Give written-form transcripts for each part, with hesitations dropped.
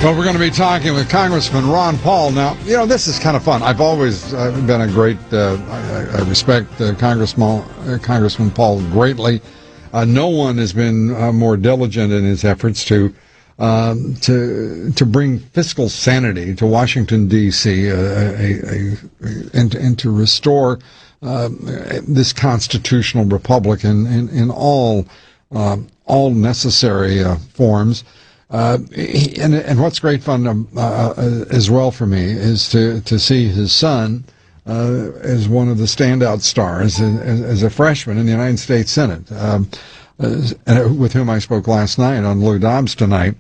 Well, we're going to be talking with Congressman Ron Paul. Now, this is kind of fun. I've always been a great, I respect Congressman Paul greatly. No one has been more diligent in his efforts to bring fiscal sanity to Washington, D.C., and to restore this constitutional republic in all necessary forms. And what's great fun as well for me is to see his son as one of the standout stars as a freshman in the United States Senate, with whom I spoke last night on Lou Dobbs Tonight.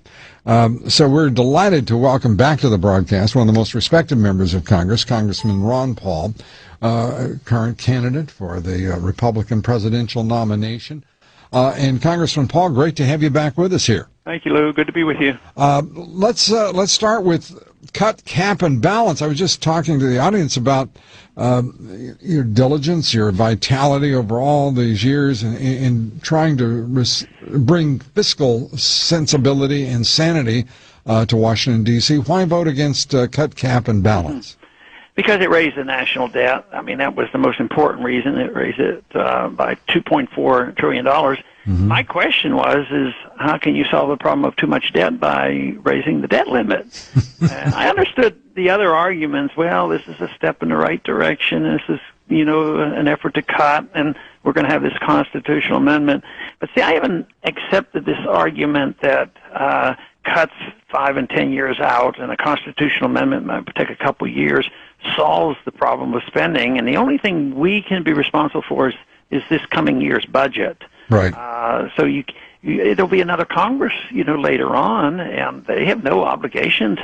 So we're delighted to welcome back to the broadcast one of the most respected members of Congress, Congressman Ron Paul, current candidate for the Republican presidential nomination. And Congressman Paul, great to have you back with us here. Thank you, Lou. Good to be with you. Let's start with cut, cap, and balance. I was just talking to the audience about your diligence, your vitality over all these years in trying to bring fiscal sensibility and sanity to Washington, D.C. Why vote against cut, cap, and balance? Because it raised the national debt. I mean, that was the most important reason. It raised it by $2.4 trillion. Mm-hmm. My question is how can you solve the problem of too much debt by raising the debt limit? And I understood the other arguments. Well, this is a step in the right direction. This is, an effort to cut, and we're going to have this constitutional amendment. But see, I haven't accepted this argument that cuts 5 and 10 years out and a constitutional amendment might take a couple years solves the problem of spending. And the only thing we can be responsible for is this coming year's budget. Right. So it'll be another Congress, later on, and they have no obligation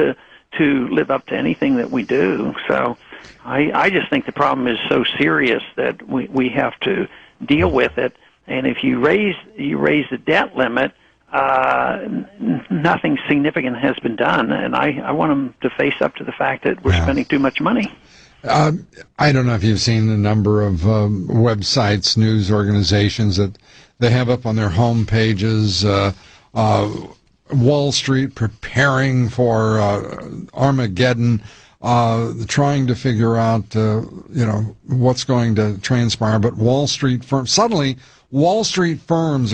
to live up to anything that we do. So I just think the problem is so serious that we have to deal with it. And if you raise the debt limit, nothing significant has been done, and I want them to face up to the fact that we're spending too much money. I don't know if you've seen the number of websites, news organizations that they have up on their home pages, Wall Street preparing for Armageddon, trying to figure out, what's going to transpire. But Wall Street firms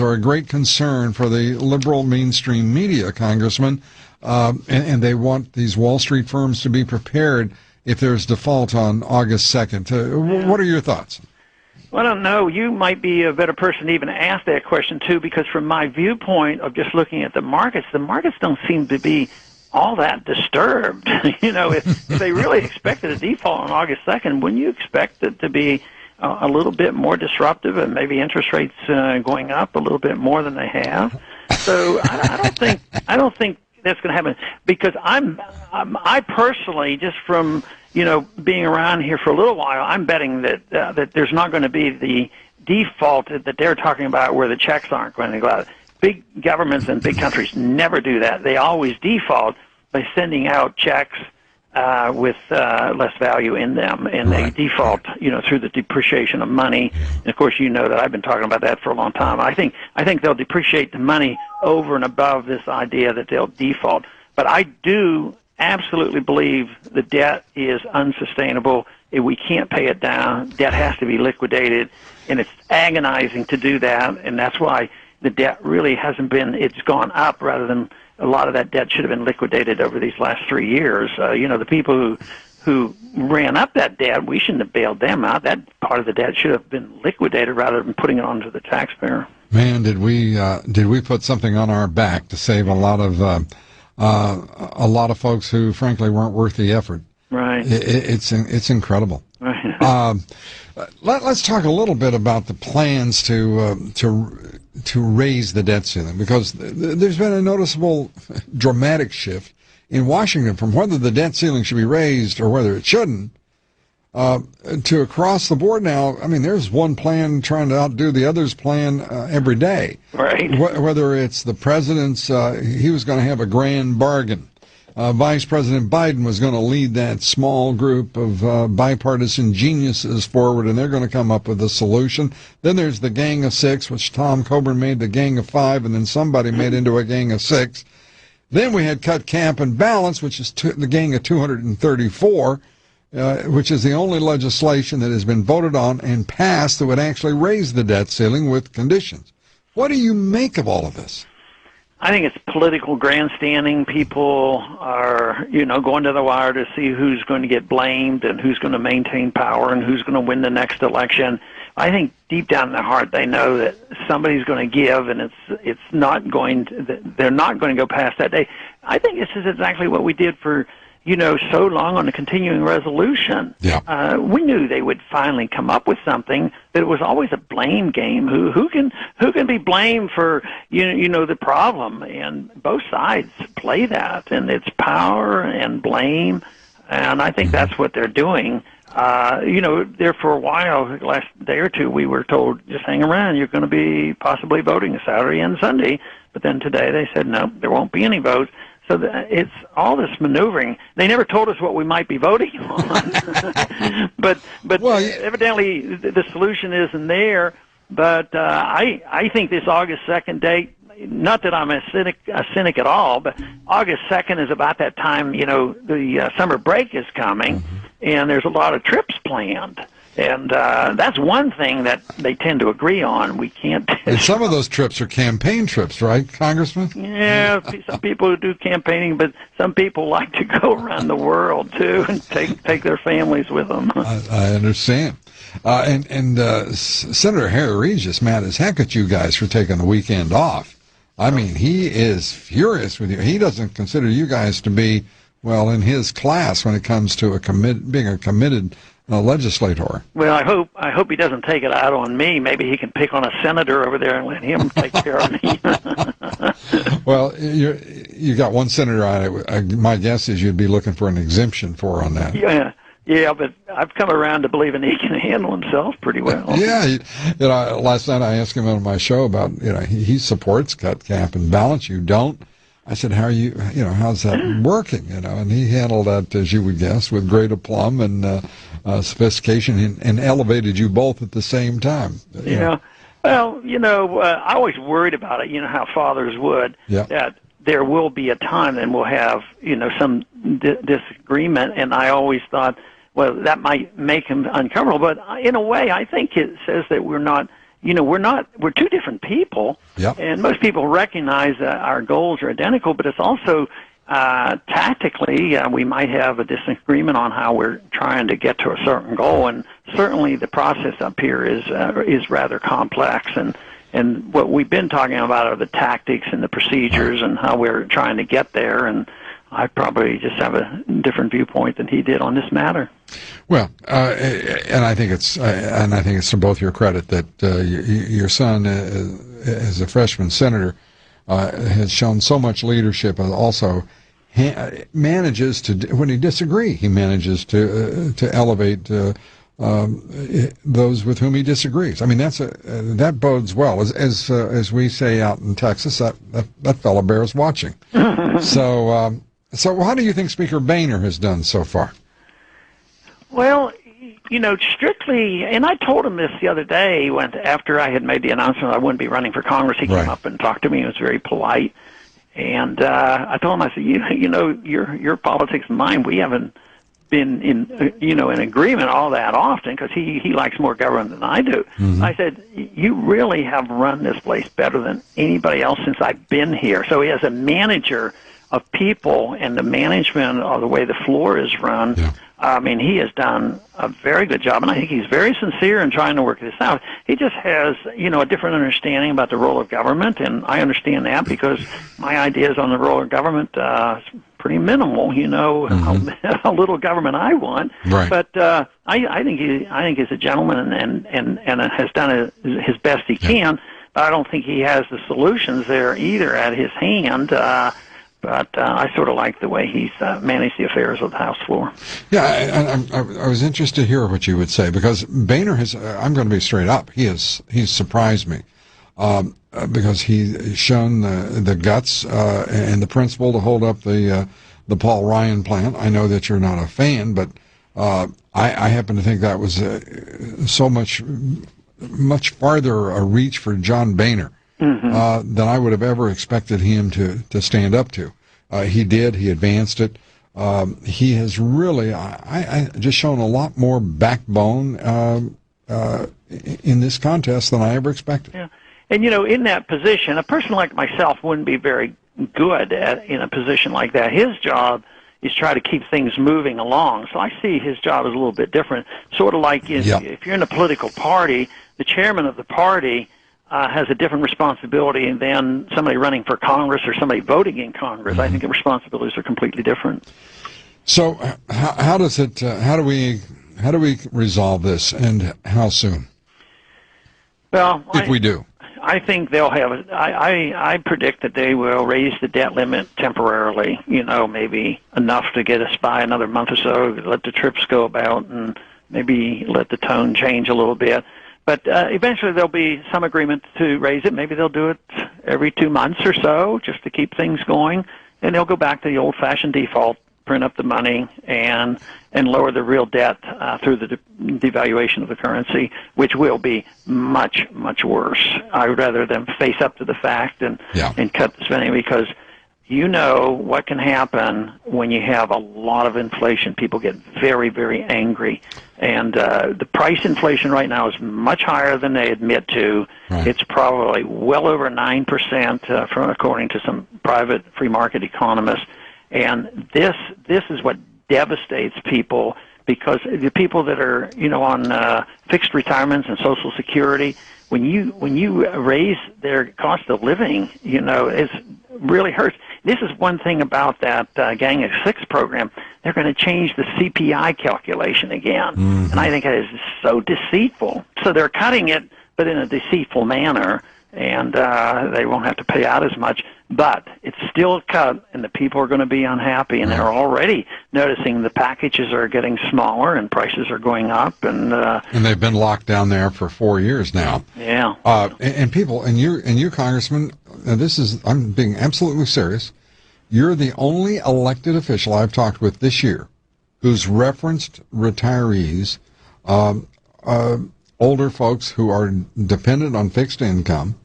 are a great concern for the liberal mainstream media, Congressman, and they want these Wall Street firms to be prepared if there's default on August 2nd. What are your thoughts? Well, I don't know. You might be a better person to even ask that question, too, because from my viewpoint of just looking at the markets don't seem to be all that disturbed. If they really expected a default on August 2nd, wouldn't you expect it to be a little bit more disruptive and maybe interest rates going up a little bit more than they have? So I don't think that's going to happen, because I personally, just from being around here for a little while, I'm betting that there's not going to be the default that they're talking about, where the checks aren't going to go out. Big governments and big countries never do that. They always default by sending out checks with less value in them, and they default, through the depreciation of money. And of course, that I've been talking about that for a long time. I think they'll depreciate the money over and above this idea that they'll default. But I do absolutely believe the debt is unsustainable. We can't pay it down. Debt has to be liquidated, and it's agonizing to do that. And that's why the debt really hasn't been. It's gone up rather than. A lot of that debt should have been liquidated over these last 3 years. The people who ran up that debt, we shouldn't have bailed them out. That part of the debt should have been liquidated rather than putting it onto the taxpayer. Man, did we put something on our back to save a lot of folks who, frankly, weren't worth the effort. Right. It's incredible. Right. Let's talk a little bit about the plans to raise the debt ceiling, because there's been a noticeable, dramatic shift in Washington from whether the debt ceiling should be raised or whether it shouldn't, to across the board now. I mean, there's one plan trying to outdo the other's plan every day. Right. Whether it's the president's, he was going to have a grand bargain. Vice President Biden was going to lead that small group of bipartisan geniuses forward, and they're going to come up with a solution. Then there's the Gang of Six, which Tom Coburn made the Gang of Five, and then somebody made into a Gang of Six. Then we had cut, cap, and balance, which is the gang of 234, which is the only legislation that has been voted on and passed that would actually raise the debt ceiling with conditions. What do you make of all of this? I think it's political grandstanding. People are, going to the wire to see who's going to get blamed and who's going to maintain power and who's going to win the next election. I think deep down in their heart they know that somebody's going to give, and it's not going to, they're not going to go past that day. I think this is exactly what we did for so long on the continuing resolution. Yeah. We knew they would finally come up with something, but it was always a blame game. Who can be blamed for the problem? And both sides play that, and it's power and blame, and I think that's what they're doing. There for a while, the last day or two, we were told, just hang around, you're going to be possibly voting Saturday and Sunday. But then today they said, no, there won't be any votes. So it's all this maneuvering. They never told us what we might be voting on. but evidently the solution isn't there. But I think this August 2nd date, not that I'm a cynic at all, but August 2nd is about that time, the summer break is coming, and there's a lot of trips planned. And that's one thing that they tend to agree on. We can't. And some of those trips are campaign trips, right, Congressman? Yeah, some people do campaigning, but some people like to go around the world too and take their families with them. I understand. Senator Harry Reid's just mad as heck at you guys for taking the weekend off. I mean, he is furious with you. He doesn't consider you guys to be, well, in his class when it comes to being a committed legislator. Well, I hope he doesn't take it out on me. Maybe he can pick on a senator over there and let him take care of me. Well, you got one senator on it. My guess is you'd be looking for an exemption on that. Yeah, but I've come around to believing he can handle himself pretty well. Yeah, last night I asked him on my show about, he supports cut, cap, and balance. You don't. I said, how are you, how's that working? And he handled that, as you would guess, with great aplomb and sophistication, and elevated you both at the same time. Yeah. Well, I always worried about it, how fathers would, that there will be a time and we'll have, some disagreement. And I always thought, well, that might make him uncomfortable. But in a way, I think it says that we're two different people. Yep. And most people recognize that our goals are identical, but it's also tactically, we might have a disagreement on how we're trying to get to a certain goal. And certainly the process up here is rather complex. And what we've been talking about are the tactics and the procedures and how we're trying to get there. And I probably just have a different viewpoint than he did on this matter. Well, and I think it's to both your credit that your son, as a freshman senator, has shown so much leadership, and also manages to, when he disagrees, he manages to elevate those with whom he disagrees. I mean, that bodes well. As we say out in Texas, that fellow bears watching. So how do you think Speaker Boehner has done so far? Well, strictly, and I told him this the other day after I had made the announcement I wouldn't be running for Congress. He came up and talked to me. He was very polite. And I told him, I said, your politics and mine, we haven't been in agreement all that often, because he likes more government than I do. Mm-hmm. I said, you really have run this place better than anybody else since I've been here. So he has a manager of people and the management of the way the floor is run. Yeah. I mean, he has done a very good job, and I think he's very sincere in trying to work this out. He just has, a different understanding about the role of government, and I understand that because my ideas on the role of government is pretty minimal. How little government I want. Right. But I think he's a gentleman and has done his best he can. But I don't think he has the solutions there either at his hand. But I sort of like the way he's managed the affairs of the House floor. Yeah, I was interested to hear what you would say, because Boehner has, I'm going to be straight up, he's surprised me, because he's shown the guts and the principle to hold up the Paul Ryan plan. I know that you're not a fan, but I happen to think that was so much farther a reach for John Boehner. Mm-hmm. Than I would have ever expected him to stand up to. He did. He advanced it. He has really, I just shown a lot more backbone in this contest than I ever expected. Yeah. And, in that position, a person like myself wouldn't be very good in a position like that. His job is try to keep things moving along. So I see his job as a little bit different. Sort of like if you're in a political party, the chairman of the party has a different responsibility than somebody running for Congress or somebody voting in Congress. I think the responsibilities are completely different. So how do we resolve this, and how soon? Well, if we do. I think they'll have it. I predict that they will raise the debt limit temporarily, maybe enough to get us by another month or so, let the trips go about, and maybe let the tone change a little bit. But eventually there'll be some agreement to raise it. Maybe they'll do it every 2 months or so just to keep things going, and they'll go back to the old-fashioned default, print up the money, and lower the real debt through the devaluation of the currency, which will be much, much worse. I would rather them face up to the fact and cut the spending, because what can happen when you have a lot of inflation. People get very, very angry. And the price inflation right now is much higher than they admit to. Right. It's probably well over 9% according to some private free market economists. And this is what devastates people, because the people that are on fixed retirements and Social Security, when you raise their cost of living, it really hurts. This is one thing about that Gang of Six program. They're going to change the CPI calculation again, and I think it is so deceitful. So they're cutting it, but in a deceitful manner, and they won't have to pay out as much. But it's still cut, and the people are going to be unhappy, and they're already noticing the packages are getting smaller and prices are going up, and they've been locked down there for 4 years now. Yeah. And people, and you, Congressman, I'm being absolutely serious. You're the only elected official I've talked with this year who's referenced retirees, older folks who are dependent on fixed income,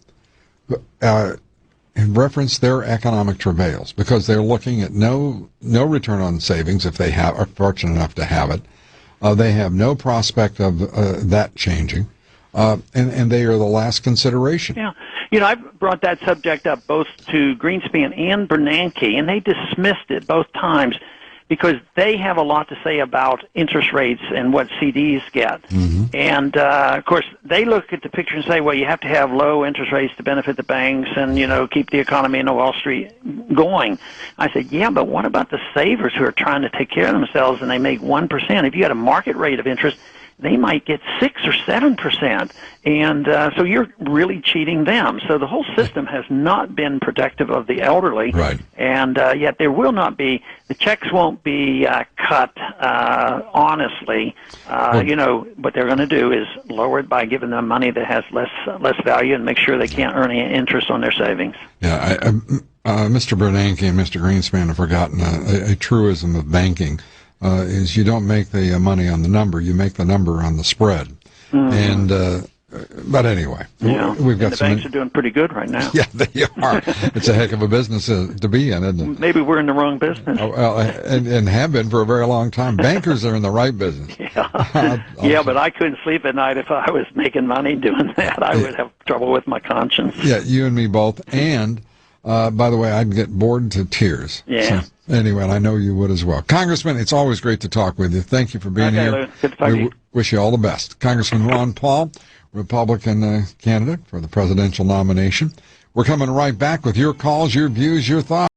and reference their economic travails, because they're looking at no return on savings if they are fortunate enough to have it. They have no prospect of that changing, and they are the last consideration. Yeah. I've brought that subject up both to Greenspan and Bernanke, and they dismissed it both times because they have a lot to say about interest rates and what CDs get. And, of course, they look at the picture and say, well, you have to have low interest rates to benefit the banks and, keep the economy and the Wall Street going. I said, yeah, but what about the savers who are trying to take care of themselves and they make 1%? If you had a market rate of interest, they might get 6 or 7%, and so you're really cheating them. So the whole system has not been protective of the elderly, right? And yet there will not be, the checks won't be cut honestly. What they're going to do is lower it by giving them money that has less value and make sure they can't earn any interest on their savings. Yeah, Mr. Bernanke and Mr. Greenspan have forgotten a truism of banking. Is you don't make the money on the number, you make the number on the spread. And but anyway, we've got the banks are doing pretty good right now. Yeah, they are. It's a heck of a business to be in, isn't it? Maybe we're in the wrong business. Well, and have been for a very long time. Bankers are in the right business. Yeah, but I couldn't sleep at night if I was making money doing that. I would have trouble with my conscience. Yeah, you and me both. And by the way, I'd get bored to tears. Yeah. So, anyway, and I know you would as well. Congressman, it's always great to talk with you. Thank you for being here. Lou. Good to talk to you. Wish you all the best. Congressman Ron Paul, Republican candidate for the presidential nomination. We're coming right back with your calls, your views, your thoughts.